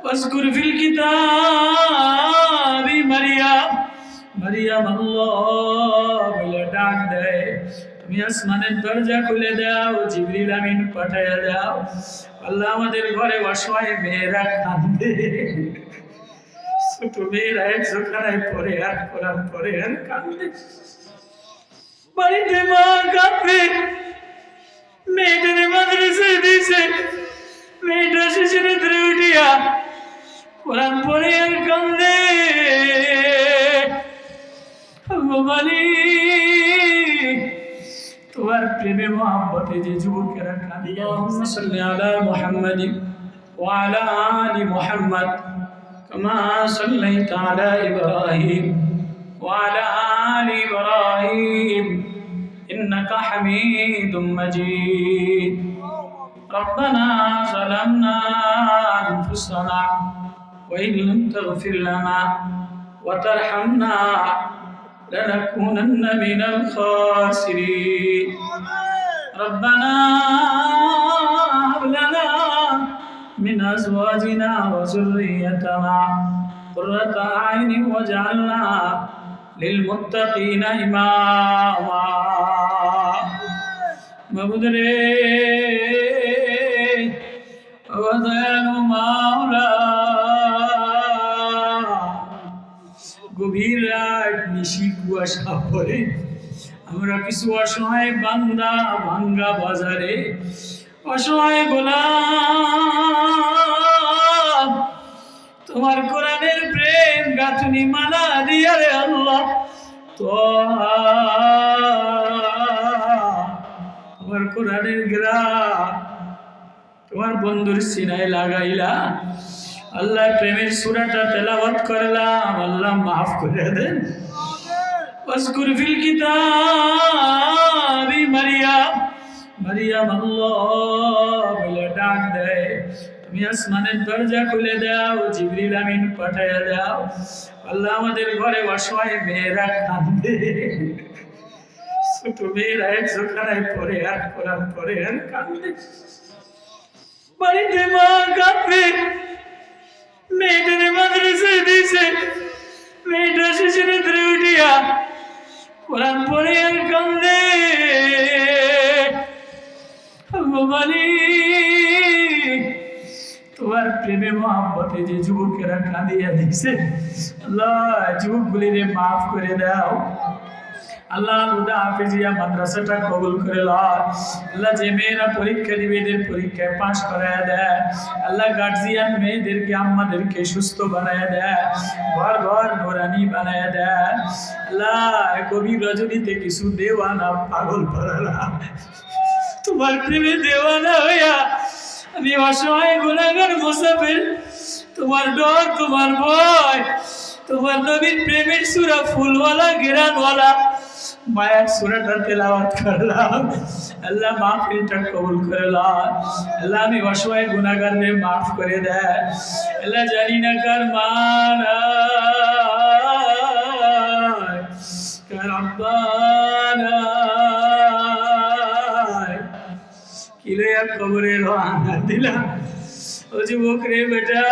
واذكر في الكتاب مريم مريم আল্লাহ বলে ডাক দেয় তুমি আসমানের দরজা খুলে দাও জিবরিল আমিন পাঠায়া দাও আল্লাহ আমাদের ঘরে অসহায় মেয়েরা কাঁদে ছোট মেয়েরা একজোখানায় পড়ে আর কোরআন পড়ে আর কাঁদে বাড়িতে মা কাঁদে মেয়েটার মাদ্রাসায় দিয়েছে মেয়েটা শিশুর ধরে উঠিয়া কোরআন পড়ে আর কান্দে তোমার প্রেমে মোহাম্মতে যে যুবকেরা কাঁদিয়া আল্লাহুম্মা সাল্লি আলা মুহাম্মাদিন ওয়া আলা আলি মুহাম্মাদ কামা সাল্লাইতা আলা ইব্রাহিম ওয়া আলা আলি ইব্রাহিম ইন্নাকা হামিদুম মাজিদ ربنا ظلمنا أنفسنا وإن لم تغفر لنا وترحمنا لنكونن من الخاسرين ربنا هب لنا من أزواجنا وذريتنا قرة أعين واجعلنا للمتقين إماما মাবুদ রে দয়ালু মাওলা গভীর রাত নিশি কুয়াশা পড়ে আমরা কিছু অসহায় বান্দা ভাঙ্গা বাজারে অসহায় গোলাম তোমার কোরআনের প্রেম গাঁথুনি মালা দিয়া রে আল্লাহ তো তোমার কোরআনের গ্রা তোমার বন্ধুর সিনায় লাগাইলা আল্লাহ প্রেমের সূরাটা তেলাওয়াত করলাম আল্লাহ মাফ করে দেন ওয়াজকুর ফিল কিতাবি মারিয়াম মারিয়াম আল্লাহ বলে ডাক দেয় তুমি আসমানের দরজা খুলে দাও জিবরিল আমিন পাঠায়া দাও আল্লাহ আমাদের ঘরে অসহায় মেয়েরা কাঁদে ছোট মেয়েরা একজোখানায় পড়ে আর কোরআন পড়ে আর কাঁদে বাড়িতে মা কাঁদে মেয়েটার মাদ্রাসায় দিয়েছে মেয়েটা শিশুর ধরে উঠিয়া কোরআন পড়ে আর কাঁদে তোমার প্রেমে মোহাম্মতে যে যুবকেরা কাঁদিয়া দিছে আল্লাহ যুবকগুলিরে মাফ করে দাও আল্লাহ হুদা হাফেজিয়া মাদ্রাসাটা কবুল করে লও আল্লাহ যে মেয়েরা পরীক্ষা দিবে এদের পরীক্ষায় পাশ করায়া দেয় আল্লাহ গার্জিয়ান মেয়েদেরকে আম্মাদেরকে সুস্থ বানায়া দেয় ঘর ঘর নোরানি বানায়া দেয় আল্লাহ গভীর রজনীতে কিছু দেওয়ানা পাগল পারালা তোমার প্রেমে দেওয়ানা হইয়া আমি অসহায় গুনাহগার মুসাফির তোমার ডর তোমার ভয় তোমার নবীর প্রেমের সূরা ফুলওয়ালা ঘেরানওয়ালা মায়ার সূরাটা তেলাওয়াত করলাম আল্লাহ মাহফিলটা কবুল করে নাও আল্লাহ আমি অসহায় গুনাহগারদের মাফ করে দেয় আল্লাহ জানি না কার মানা কার আব্বানা কিলে কবরে রওনা দিলা ও যুবক রে বেটা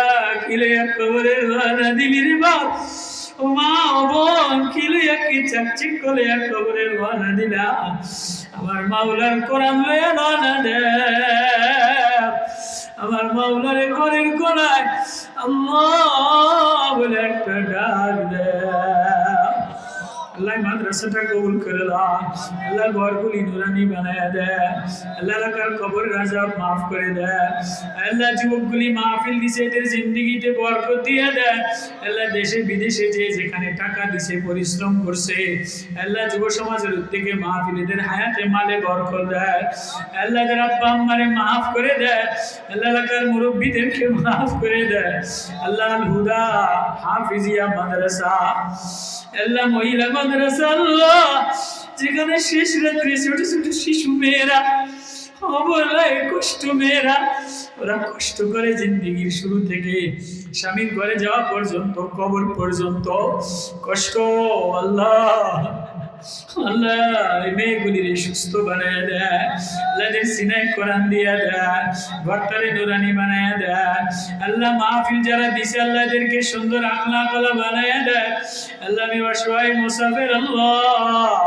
কিলে কবরে রওনা দিলি রে বাপ ও মা ও বোন কিলে কি চাকচিক করে কবরে রওনা দিলা আমার মাওলার কোরআন লয়ে রওনা দে আমার মাওলার ঘরের কোনায় আল্লাহ বলে একটা ডাক দে আল্লাহ মাদ্রাসাটা কবুল করে দাও আল্লাহ ঘরগুলি নুরানি বানায়া দেয় আল্লাহ এলাকার কবর আযাব মাফ করে দেয় আল্লাহ যুবকগুলি মাহফিল দিছে এদের জিন্দেগিতে বরকত দিয়ে দেয় আল্লাহ দেশে বিদেশে যে যেখানে টাকা দিছে পরিশ্রম করছে আল্লাহ যুব সমাজের উদ্যোগে মাহফিল এদের হায়াতে মালে বরকত দেয় আল্লাহ এদের আব্বা আম্মারে মাফ করে দেয় আল্লাহ এলাকার মুরব্বীদেরকে মাফ করে দেয় আল্লাহ আল হুদা হাফিজিয়া মাদ্রাসা আল্লাহ মহিলা মাদ্রাসা আল্লাহ যেখানে শেষ রাত্রে ছোট ছোট শিশু মেয়েরা অবলায় কষ্ট মেয়েরা ওরা কষ্ট করে জিন্দেগির শুরু থেকে স্বামীর ঘরে যাওয়া পর্যন্ত কবর পর্যন্ত কষ্ট আল্লাহ আল্লাহ এই মেয়েগুলির সুস্থ বানায় দেয়, আল্লাহদের সিনায় কোরআন দিয়ে দেয়, ঘরটারে নুরানি বানায় দেয়। আল্লাহ মাহফিল যারা দিছে আল্লাহদেরকে সুন্দর আখলাকওয়ালা বানায় দেয়। আল্লাহ আমি অসহায় মুসাফির, আল্লাহ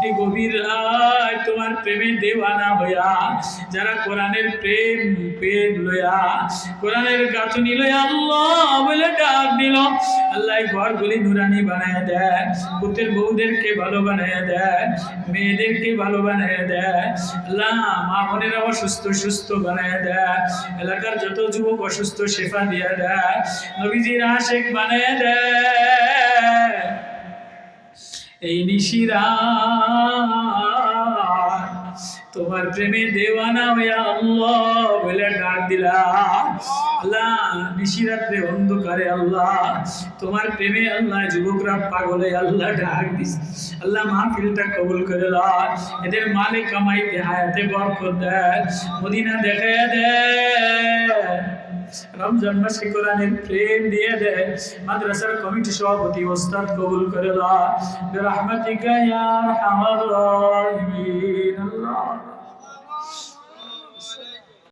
এই গভীর রাত তোমার প্রেমে দেওয়ানা হইয়া যারা কোরআনের প্রেম প্রেম লইয়া কোরআনের গাঁথনি লইয়া আল্লাহ বলে ডাক দিল, আল্লাহ এই ঘরগুলি নুরানি বানায় দেয়, পুত্রের বউদেরকে ভালো বানায় দেয়, মেয়েদেরকে ভালো বানায় দেয়। আল্লাহ মা বোনেরা অসুস্থ সুস্থ বানায় দেয়, এলাকার যত যুবক অসুস্থ শেফা দিয়ে দেয়, নবীজির আশিক বানায় দেয়। এই নিশিরা তোমার প্রেমে দেওয়ানা হইয়া আল্লাহ বলে ডাক দিলাম। আল্লাহ নিশিরাত্রে অন্ধকারে আল্লাহ তোমার প্রেমে আল্লাহ যুবকরা পাগলে আল্লাহ ডাক দিস। আল্লাহ মাহফিলটা কবুল করে লও, এদের মালিক কামাইতে হায়াতে বরকত দেয়, মদিনা দেখায় দেয়, রমজান মাসে কোরআনের প্রেম দিয়ে দেয়। মাদ্রাসার কমিটি সভাপতি ওস্তাদ কবুল করে লও বিরহমাতিকা ইয়া আরহামার রাহিমিন। আল্লাহ